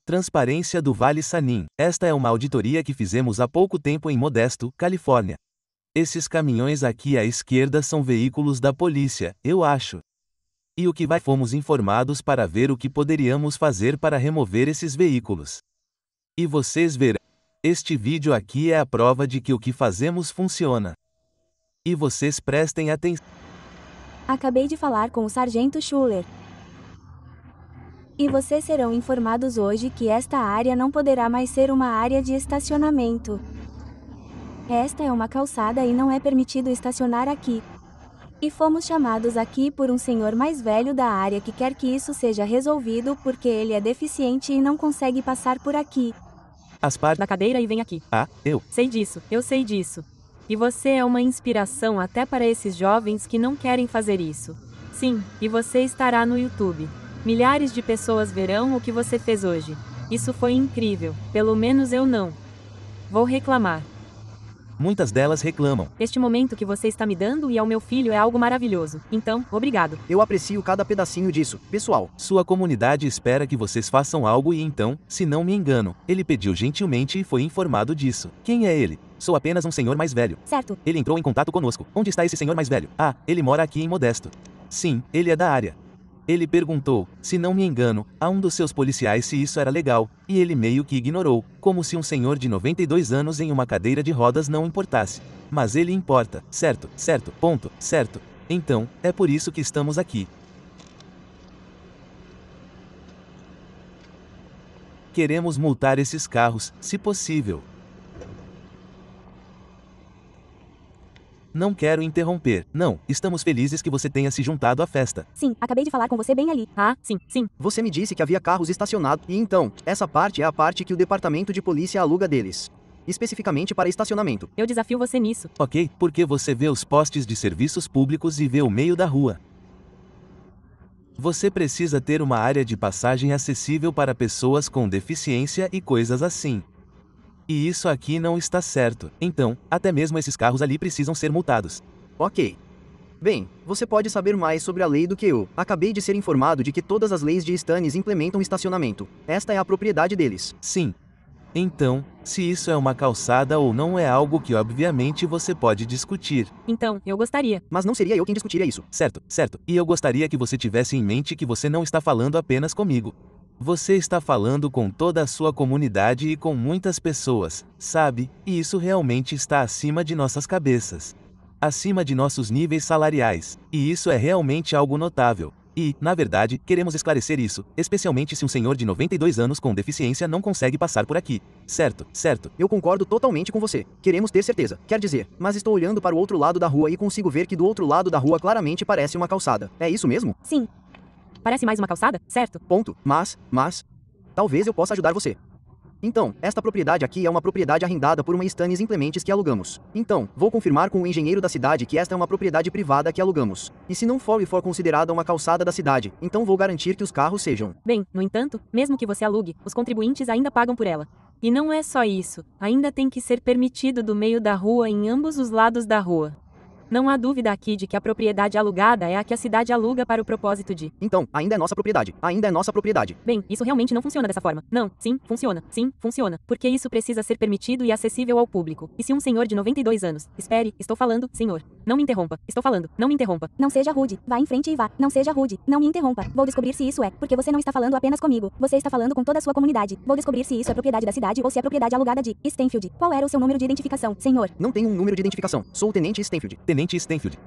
Transparência do Vale Sanin. Esta é uma auditoria que fizemos há pouco tempo em Modesto, Califórnia. Esses caminhões aqui à esquerda são veículos da polícia, eu acho. E o que vai? Fomos informados para ver o que poderíamos fazer para remover esses veículos. E vocês verão. Este vídeo aqui é a prova de que o que fazemos funciona. E vocês prestem atenção. Acabei de falar com o Sargento Schuller. E vocês serão informados hoje que esta área não poderá mais ser uma área de estacionamento. Esta é uma calçada e não é permitido estacionar aqui. E fomos chamados aqui por um senhor mais velho da área que quer que isso seja resolvido porque ele é deficiente e não consegue passar por aqui. As partes Da cadeira e vem aqui. eu Sei disso, eu sei disso. E você é uma inspiração até para esses jovens que não querem fazer isso. Sim, e você estará no YouTube. Milhares de pessoas verão o que você fez hoje. Isso foi incrível, pelo menos eu não. Vou reclamar. Muitas delas reclamam. Este momento que você está me dando e ao meu filho é algo maravilhoso. Então, obrigado. Eu aprecio cada pedacinho disso, pessoal. Sua comunidade espera que vocês façam algo e então, se não me engano, ele pediu gentilmente e foi informado disso. Quem é ele? Sou apenas um senhor mais velho. Certo. Ele entrou em contato conosco. Onde está esse senhor mais velho? Ele mora aqui em Modesto. Sim, ele é da área. Ele perguntou, se não me engano, a um dos seus policiais se isso era legal, e ele meio que ignorou, como se um senhor de 92 anos em uma cadeira de rodas não importasse. Mas ele importa, certo, ponto, certo. Então, é por isso que estamos aqui. Queremos multar esses carros, se possível. Não quero interromper. Não, estamos felizes que você tenha se juntado à festa. Sim, acabei de falar com você bem ali. Sim. Você me disse que havia carros estacionados, e então, essa parte é a parte que o departamento de polícia aluga deles. Especificamente para estacionamento. Eu desafio você nisso. Ok, porque você vê os postes de serviços públicos e vê o meio da rua. Você precisa ter uma área de passagem acessível para pessoas com deficiência e coisas assim. E isso aqui não está certo. Então, até mesmo esses carros ali precisam ser multados. Ok. Bem, você pode saber mais sobre a lei do que eu. Acabei de ser informado de que todas as leis de Stannis implementam estacionamento. Esta é a propriedade deles. Sim. Então, se isso é uma calçada ou não é algo que obviamente você pode discutir. Então, eu gostaria. Mas não seria eu quem discutiria isso. Certo. E eu gostaria que você tivesse em mente que você não está falando apenas comigo. Você está falando com toda a sua comunidade e com muitas pessoas, sabe? E isso realmente está acima de nossas cabeças. Acima de nossos níveis salariais. E isso é realmente algo notável. E, na verdade, queremos esclarecer isso, especialmente se um senhor de 92 anos com deficiência não consegue passar por aqui. Certo. Eu concordo totalmente com você. Queremos ter certeza. Quer dizer, mas estou olhando para o outro lado da rua e consigo ver que do outro lado da rua claramente parece uma calçada. É isso mesmo? Sim. Parece mais uma calçada, certo? Ponto. Mas, talvez eu possa ajudar você. Então, esta propriedade aqui é uma propriedade arrendada por uma Stannis Implementes que alugamos. Então, vou confirmar com o engenheiro da cidade que esta é uma propriedade privada que alugamos. E se não for considerada uma calçada da cidade, então vou garantir que os carros sejam. Bem, no entanto, mesmo que você alugue, os contribuintes ainda pagam por ela. E não é só isso, ainda tem que ser permitido do meio da rua em ambos os lados da rua. Não há dúvida aqui de que a propriedade alugada é a que a cidade aluga para o propósito de... Então, ainda é nossa propriedade. Bem, isso realmente não funciona dessa forma. Não, sim, funciona. Porque isso precisa ser permitido e acessível ao público. E se um senhor de 92 anos... Espere, estou falando, senhor. Não me interrompa. Estou falando, não me interrompa. Não seja rude. Vá em frente e vá. Não seja rude. Não me interrompa. Vou descobrir se isso é, porque você não está falando apenas comigo. Você está falando com toda a sua comunidade. Vou descobrir se isso é propriedade da cidade ou se é propriedade alugada de Stanfield. Qual era o seu número de identificação, senhor? Não tenho um número de identificação. Sou o Tenente Stanfield.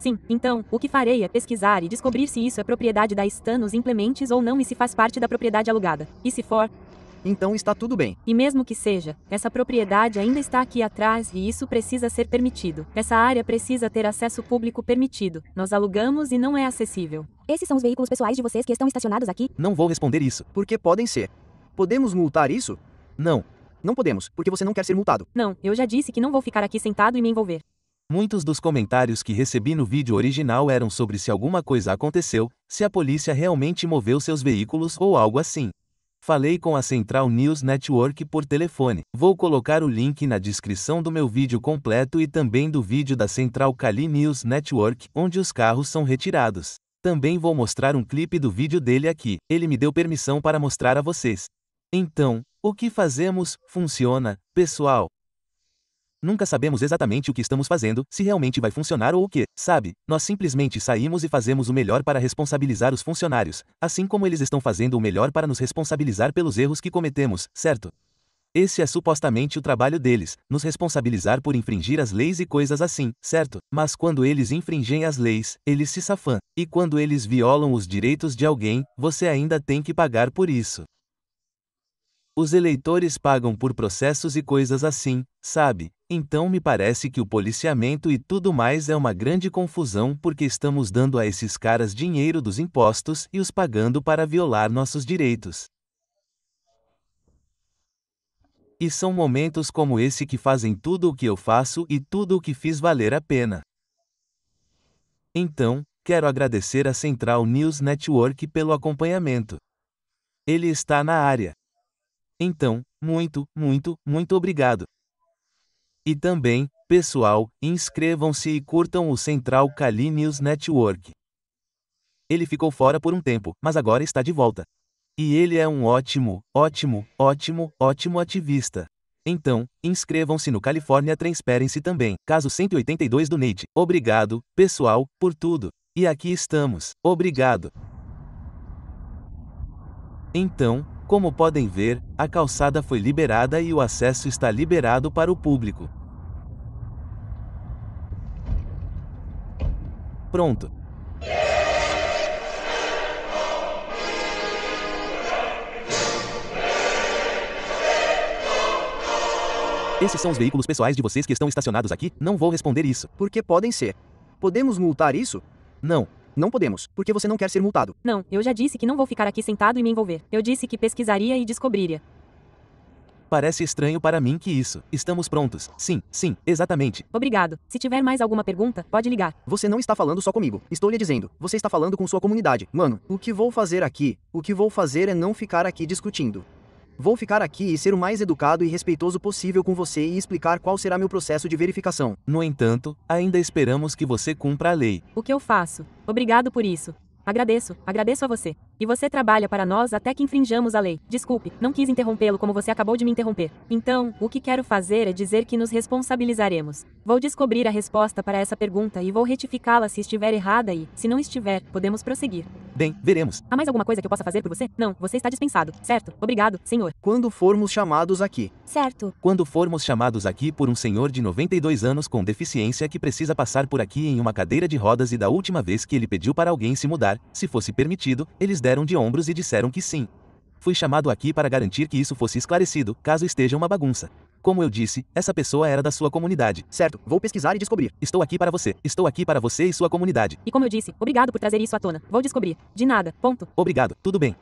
Sim, então, o que farei é pesquisar e descobrir se isso é propriedade da Stannis Implementes ou não e se faz parte da propriedade alugada. E se for... Então está tudo bem. E mesmo que seja, essa propriedade ainda está aqui atrás e isso precisa ser permitido. Essa área precisa ter acesso público permitido. Nós alugamos e não é acessível. Esses são os veículos pessoais de vocês que estão estacionados aqui? Não vou responder isso. Porque podem ser. Podemos multar isso? Não. Não podemos, porque você não quer ser multado. Não, eu já disse que não vou ficar aqui sentado e me envolver. Muitos dos comentários que recebi no vídeo original eram sobre se alguma coisa aconteceu, se a polícia realmente moveu seus veículos ou algo assim. Falei com a Central News Network por telefone. Vou colocar o link na descrição do meu vídeo completo e também do vídeo da Central Cali News Network, onde os carros são retirados. Também vou mostrar um clipe do vídeo dele aqui. Ele me deu permissão para mostrar a vocês. Então, O que fazemos funciona, pessoal. Nunca sabemos exatamente o que estamos fazendo, se realmente vai funcionar ou o que, sabe? Nós simplesmente saímos e fazemos o melhor para responsabilizar os funcionários, assim como eles estão fazendo o melhor para nos responsabilizar pelos erros que cometemos, certo? Esse é supostamente o trabalho deles, nos responsabilizar por infringir as leis e coisas assim, certo? Mas quando eles infringem as leis, eles se safam. E quando eles violam os direitos de alguém, você ainda tem que pagar por isso. Os eleitores pagam por processos e coisas assim, sabe? Então me parece que o policiamento e tudo mais é uma grande confusão porque estamos dando a esses caras dinheiro dos impostos e os pagando para violar nossos direitos. E são momentos como esse que fazem tudo o que eu faço e tudo o que fiz valer a pena. Então, quero agradecer a Central News Network pelo acompanhamento. Ele está na área. Então, muito, muito, muito obrigado. E também, pessoal, inscrevam-se e curtam o Central Cali News Network. Ele ficou fora por um tempo, mas agora está de volta. E ele é um ótimo, ótimo, ótimo, ótimo ativista. Então, inscrevam-se no California Transparency também. Caso 182 do Nate. Obrigado, pessoal, por tudo. E aqui estamos. Obrigado. Então, como podem ver, a calçada foi liberada e o acesso está liberado para o público. Pronto. Esses são os veículos pessoais de vocês que estão estacionados aqui? Não vou responder isso. Porque podem ser. Podemos multar isso? Não. Não podemos, porque você não quer ser multado. Não, eu já disse que não vou ficar aqui sentado e me envolver. Eu disse que pesquisaria e descobriria. Parece estranho para mim que isso. Estamos prontos. Sim, sim, exatamente. Obrigado. Se tiver mais alguma pergunta, pode ligar. Você não está falando só comigo. Estou lhe dizendo. Você está falando com sua comunidade. Mano, o que vou fazer aqui? O que vou fazer é não ficar aqui discutindo. Vou ficar aqui e ser o mais educado e respeitoso possível com você e explicar qual será meu processo de verificação. No entanto, ainda esperamos que você cumpra a lei. O que eu faço? Obrigado por isso. Agradeço a você. E você trabalha para nós até que infrinjamos a lei. Desculpe, não quis interrompê-lo como você acabou de me interromper. Então, o que quero fazer é dizer que nos responsabilizaremos. Vou descobrir a resposta para essa pergunta e vou retificá-la se estiver errada e, se não estiver, podemos prosseguir. Bem, veremos. Há mais alguma coisa que eu possa fazer por você? Não, você está dispensado, certo? Obrigado, senhor. Quando formos chamados aqui. Certo. Quando formos chamados aqui por um senhor de 92 anos com deficiência que precisa passar por aqui em uma cadeira de rodas e da última vez que ele pediu para alguém se mudar, se fosse permitido, eles deram de ombros e disseram que sim. Fui chamado aqui para garantir que isso fosse esclarecido, caso esteja uma bagunça. Como eu disse, essa pessoa era da sua comunidade. Certo, vou pesquisar e descobrir. Estou aqui para você. Estou aqui para você e sua comunidade. E como eu disse, obrigado por trazer isso à tona. Vou descobrir. De nada, ponto. Obrigado, tudo bem.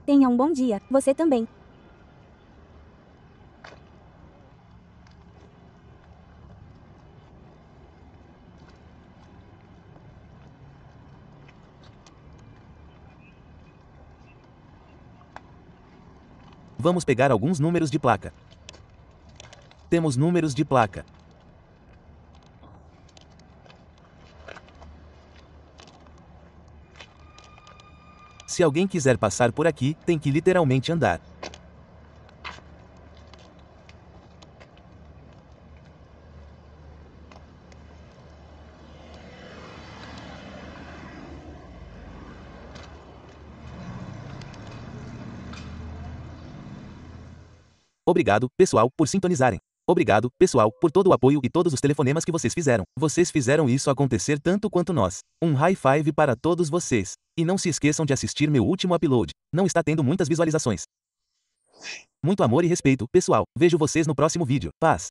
Tenha um bom dia. Você também. Vamos pegar alguns números de placa. Temos números de placa. Se alguém quiser passar por aqui, tem que literalmente andar. Obrigado, pessoal, por sintonizarem. Obrigado, pessoal, por todo o apoio e todos os telefonemas que vocês fizeram. Vocês fizeram isso acontecer tanto quanto nós. Um high five para todos vocês. E não se esqueçam de assistir meu último upload. Não está tendo muitas visualizações. Muito amor e respeito, pessoal. Vejo vocês no próximo vídeo. Paz.